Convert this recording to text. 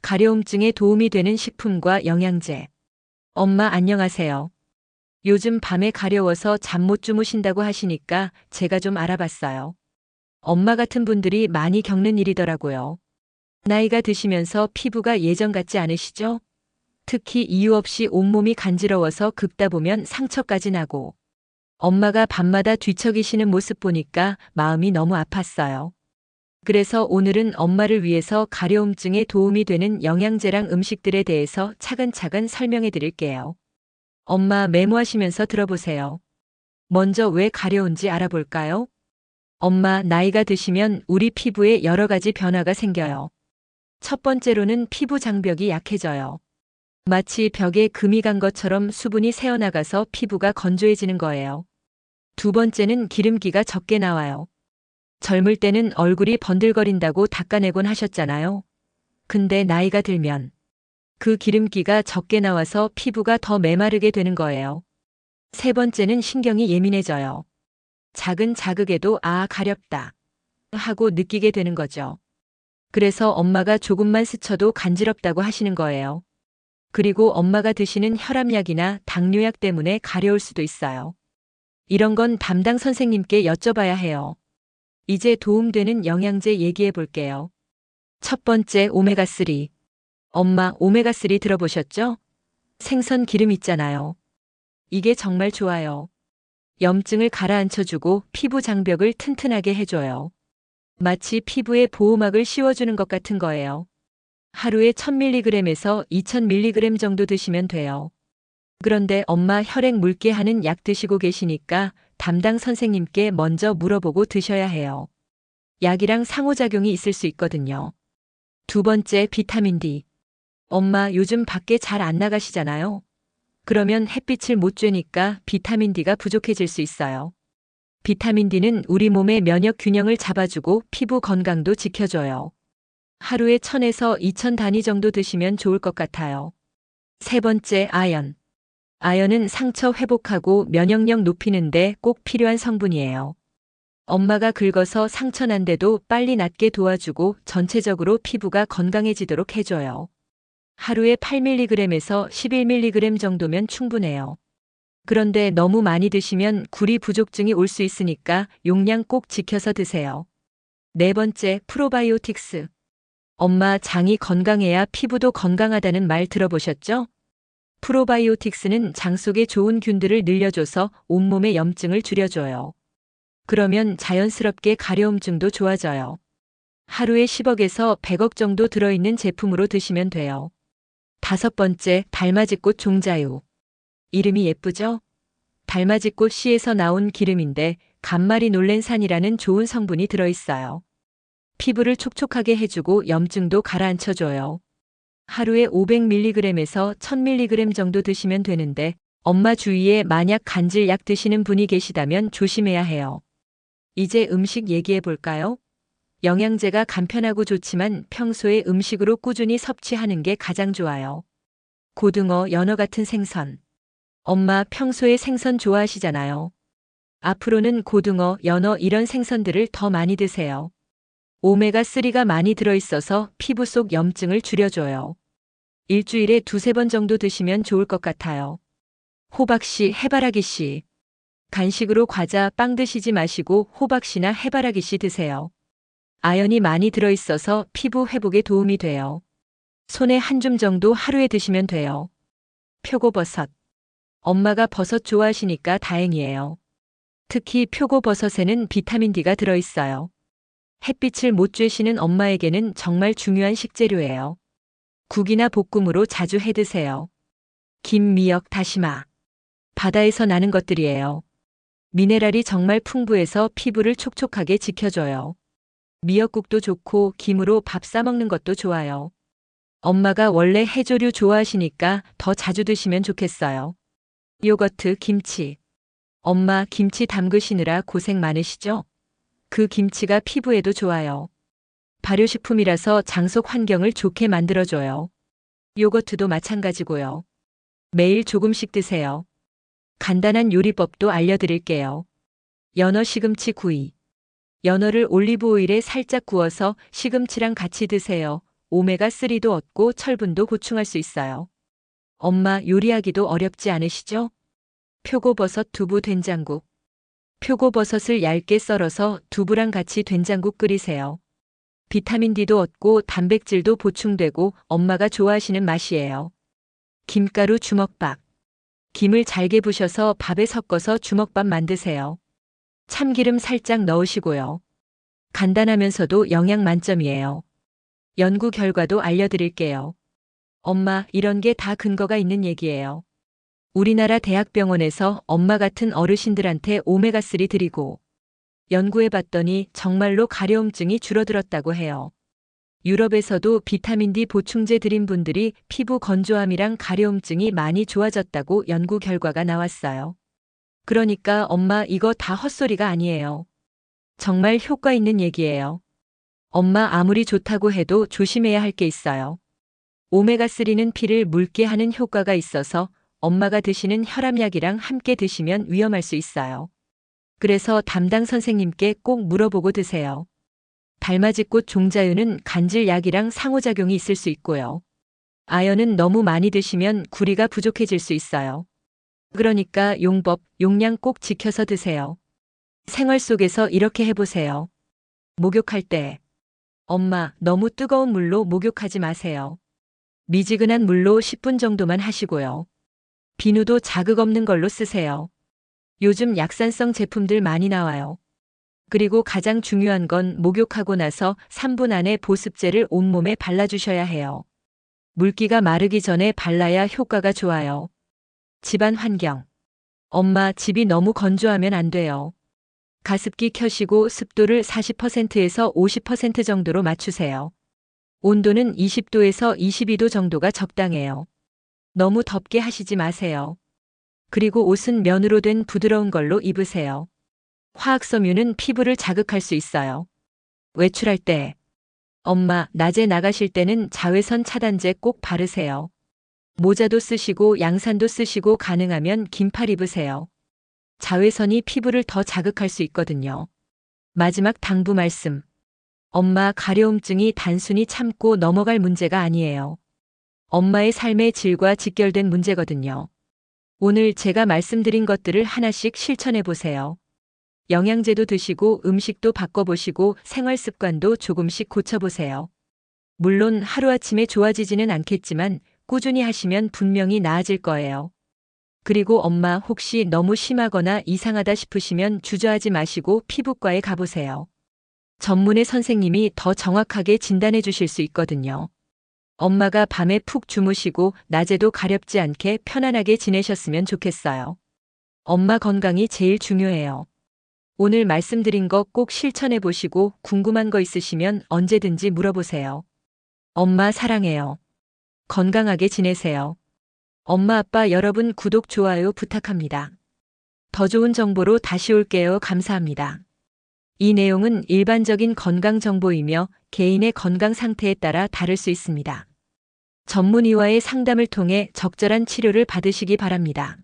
가려움증에 도움이 되는 식품과 영양제. 엄마 안녕하세요. 요즘 밤에 가려워서 잠 못 주무신다고 하시니까 제가 좀 알아봤어요. 엄마 같은 분들이 많이 겪는 일이더라고요. 나이가 드시면서 피부가 예전 같지 않으시죠? 특히 이유 없이 온몸이 간지러워서 긁다 보면 상처까지 나고, 엄마가 밤마다 뒤척이시는 모습 보니까 마음이 너무 아팠어요. 그래서 오늘은 엄마를 위해서 가려움증에 도움이 되는 영양제랑 음식들에 대해서 차근차근 설명해 드릴게요. 엄마 메모하시면서 들어보세요. 먼저 왜 가려운지 알아볼까요? 엄마, 나이가 드시면 우리 피부에 여러 가지 변화가 생겨요. 첫 번째로는 피부 장벽이 약해져요. 마치 벽에 금이 간 것처럼 수분이 새어나가서 피부가 건조해지는 거예요. 두 번째는 기름기가 적게 나와요. 젊을 때는 얼굴이 번들거린다고 닦아내곤 하셨잖아요. 근데 나이가 들면 그 기름기가 적게 나와서 피부가 더 메마르게 되는 거예요. 세 번째는 신경이 예민해져요. 작은 자극에도 가렵다 하고 느끼게 되는 거죠. 그래서 엄마가 조금만 스쳐도 간지럽다고 하시는 거예요. 그리고 엄마가 드시는 혈압약이나 당뇨약 때문에 가려울 수도 있어요. 이런 건 담당 선생님께 여쭤봐야 해요. 이제 도움되는 영양제 얘기해 볼게요. 첫 번째, 오메가3. 엄마, 오메가3 들어보셨죠? 생선 기름 있잖아요. 이게 정말 좋아요. 염증을 가라앉혀주고 피부 장벽을 튼튼하게 해줘요. 마치 피부에 보호막을 씌워주는 것 같은 거예요. 하루에 1000mg에서 2000mg 정도 드시면 돼요. 그런데 엄마 혈액 묽게 하는 약 드시고 계시니까 담당 선생님께 먼저 물어보고 드셔야 해요. 약이랑 상호작용이 있을 수 있거든요. 두 번째, 비타민 D. 엄마 요즘 밖에 잘 안 나가시잖아요. 그러면 햇빛을 못 쬐니까 비타민 D가 부족해질 수 있어요. 비타민 D는 우리 몸의 면역 균형을 잡아주고 피부 건강도 지켜줘요. 하루에 1000에서 2000 단위 정도 드시면 좋을 것 같아요. 세 번째, 아연. 아연은 상처 회복하고 면역력 높이는데 꼭 필요한 성분이에요. 엄마가 긁어서 상처 난데도 빨리 낫게 도와주고 전체적으로 피부가 건강해지도록 해줘요. 하루에 8mg에서 11mg 정도면 충분해요. 그런데 너무 많이 드시면 구리 부족증이 올 수 있으니까 용량 꼭 지켜서 드세요. 네 번째, 프로바이오틱스. 엄마, 장이 건강해야 피부도 건강하다는 말 들어보셨죠? 프로바이오틱스는 장 속에 좋은 균들을 늘려줘서 온몸의 염증을 줄여줘요. 그러면 자연스럽게 가려움증도 좋아져요. 하루에 10억에서 100억 정도 들어있는 제품으로 드시면 돼요. 다섯 번째, 달맞이꽃 종자유. 이름이 예쁘죠? 달맞이꽃 씨에서 나온 기름인데 감마리놀렌산이라는 좋은 성분이 들어있어요. 피부를 촉촉하게 해주고 염증도 가라앉혀줘요. 하루에 500mg에서 1000mg 정도 드시면 되는데 엄마 주위에 만약 간질약 드시는 분이 계시다면 조심해야 해요. 이제 음식 얘기해 볼까요? 영양제가 간편하고 좋지만 평소에 음식으로 꾸준히 섭취하는 게 가장 좋아요. 고등어, 연어 같은 생선. 엄마 평소에 생선 좋아하시잖아요. 앞으로는 고등어, 연어 이런 생선들을 더 많이 드세요. 오메가3가 많이 들어있어서 피부 속 염증을 줄여줘요. 일주일에 두세 번 정도 드시면 좋을 것 같아요. 호박씨, 해바라기씨. 간식으로 과자, 빵 드시지 마시고 호박씨나 해바라기씨 드세요. 아연이 많이 들어있어서 피부 회복에 도움이 돼요. 손에 한 줌 정도 하루에 드시면 돼요. 표고버섯. 엄마가 버섯 좋아하시니까 다행이에요. 특히 표고버섯에는 비타민 D가 들어있어요. 햇빛을 못 쬐시는 엄마에게는 정말 중요한 식재료예요. 국이나 볶음으로 자주 해 드세요. 김, 미역, 다시마. 바다에서 나는 것들이에요. 미네랄이 정말 풍부해서 피부를 촉촉하게 지켜줘요. 미역국도 좋고 김으로 밥 싸먹는 것도 좋아요. 엄마가 원래 해조류 좋아하시니까 더 자주 드시면 좋겠어요. 요거트, 김치. 엄마 김치 담그시느라 고생 많으시죠? 그 김치가 피부에도 좋아요. 발효식품이라서 장속 환경을 좋게 만들어줘요. 요거트도 마찬가지고요. 매일 조금씩 드세요. 간단한 요리법도 알려드릴게요. 연어 시금치 구이. 연어를 올리브 오일에 살짝 구워서 시금치랑 같이 드세요. 오메가3도 얻고 철분도 보충할 수 있어요. 엄마 요리하기도 어렵지 않으시죠? 표고버섯 두부 된장국. 표고버섯을 얇게 썰어서 두부랑 같이 된장국 끓이세요. 비타민 D도 얻고 단백질도 보충되고 엄마가 좋아하시는 맛이에요. 김가루 주먹밥. 김을 잘게 부셔서 밥에 섞어서 주먹밥 만드세요. 참기름 살짝 넣으시고요. 간단하면서도 영양 만점이에요. 연구 결과도 알려드릴게요. 엄마, 이런 게 다 근거가 있는 얘기예요. 우리나라 대학병원에서 엄마 같은 어르신들한테 오메가3 드리고 연구해봤더니 정말로 가려움증이 줄어들었다고 해요. 유럽에서도 비타민 D 보충제 드린 분들이 피부 건조함이랑 가려움증이 많이 좋아졌다고 연구 결과가 나왔어요. 그러니까 엄마 이거 다 헛소리가 아니에요. 정말 효과 있는 얘기예요. 엄마 아무리 좋다고 해도 조심해야 할 게 있어요. 오메가3는 피를 묽게 하는 효과가 있어서 엄마가 드시는 혈압약이랑 함께 드시면 위험할 수 있어요. 그래서 담당 선생님께 꼭 물어보고 드세요. 달맞이꽃 종자유는 간질약이랑 상호작용이 있을 수 있고요. 아연은 너무 많이 드시면 구리가 부족해질 수 있어요. 그러니까 용법, 용량 꼭 지켜서 드세요. 생활 속에서 이렇게 해보세요. 목욕할 때. 엄마, 너무 뜨거운 물로 목욕하지 마세요. 미지근한 물로 10분 정도만 하시고요. 비누도 자극 없는 걸로 쓰세요. 요즘 약산성 제품들 많이 나와요. 그리고 가장 중요한 건 목욕하고 나서 3분 안에 보습제를 온몸에 발라주셔야 해요. 물기가 마르기 전에 발라야 효과가 좋아요. 집안 환경. 엄마, 집이 너무 건조하면 안 돼요. 가습기 켜시고 습도를 40%에서 50% 정도로 맞추세요. 온도는 20도에서 22도 정도가 적당해요. 너무 덥게 하시지 마세요. 그리고 옷은 면으로 된 부드러운 걸로 입으세요. 화학섬유는 피부를 자극할 수 있어요. 외출할 때. 엄마, 낮에 나가실 때는 자외선 차단제 꼭 바르세요. 모자도 쓰시고 양산도 쓰시고 가능하면 긴팔 입으세요. 자외선이 피부를 더 자극할 수 있거든요. 마지막 당부 말씀. 엄마, 가려움증이 단순히 참고 넘어갈 문제가 아니에요. 엄마의 삶의 질과 직결된 문제거든요. 오늘 제가 말씀드린 것들을 하나씩 실천해 보세요. 영양제도 드시고 음식도 바꿔보시고 생활 습관도 조금씩 고쳐보세요. 물론 하루아침에 좋아지지는 않겠지만 꾸준히 하시면 분명히 나아질 거예요. 그리고 엄마, 혹시 너무 심하거나 이상하다 싶으시면 주저하지 마시고 피부과에 가보세요. 전문의 선생님이 더 정확하게 진단해 주실 수 있거든요. 엄마가 밤에 푹 주무시고 낮에도 가렵지 않게 편안하게 지내셨으면 좋겠어요. 엄마 건강이 제일 중요해요. 오늘 말씀드린 거 꼭 실천해 보시고 궁금한 거 있으시면 언제든지 물어보세요. 엄마 사랑해요. 건강하게 지내세요. 엄마 아빠 여러분 구독 좋아요 부탁합니다. 더 좋은 정보로 다시 올게요. 감사합니다. 이 내용은 일반적인 건강 정보이며 개인의 건강 상태에 따라 다를 수 있습니다. 전문의와의 상담을 통해 적절한 치료를 받으시기 바랍니다.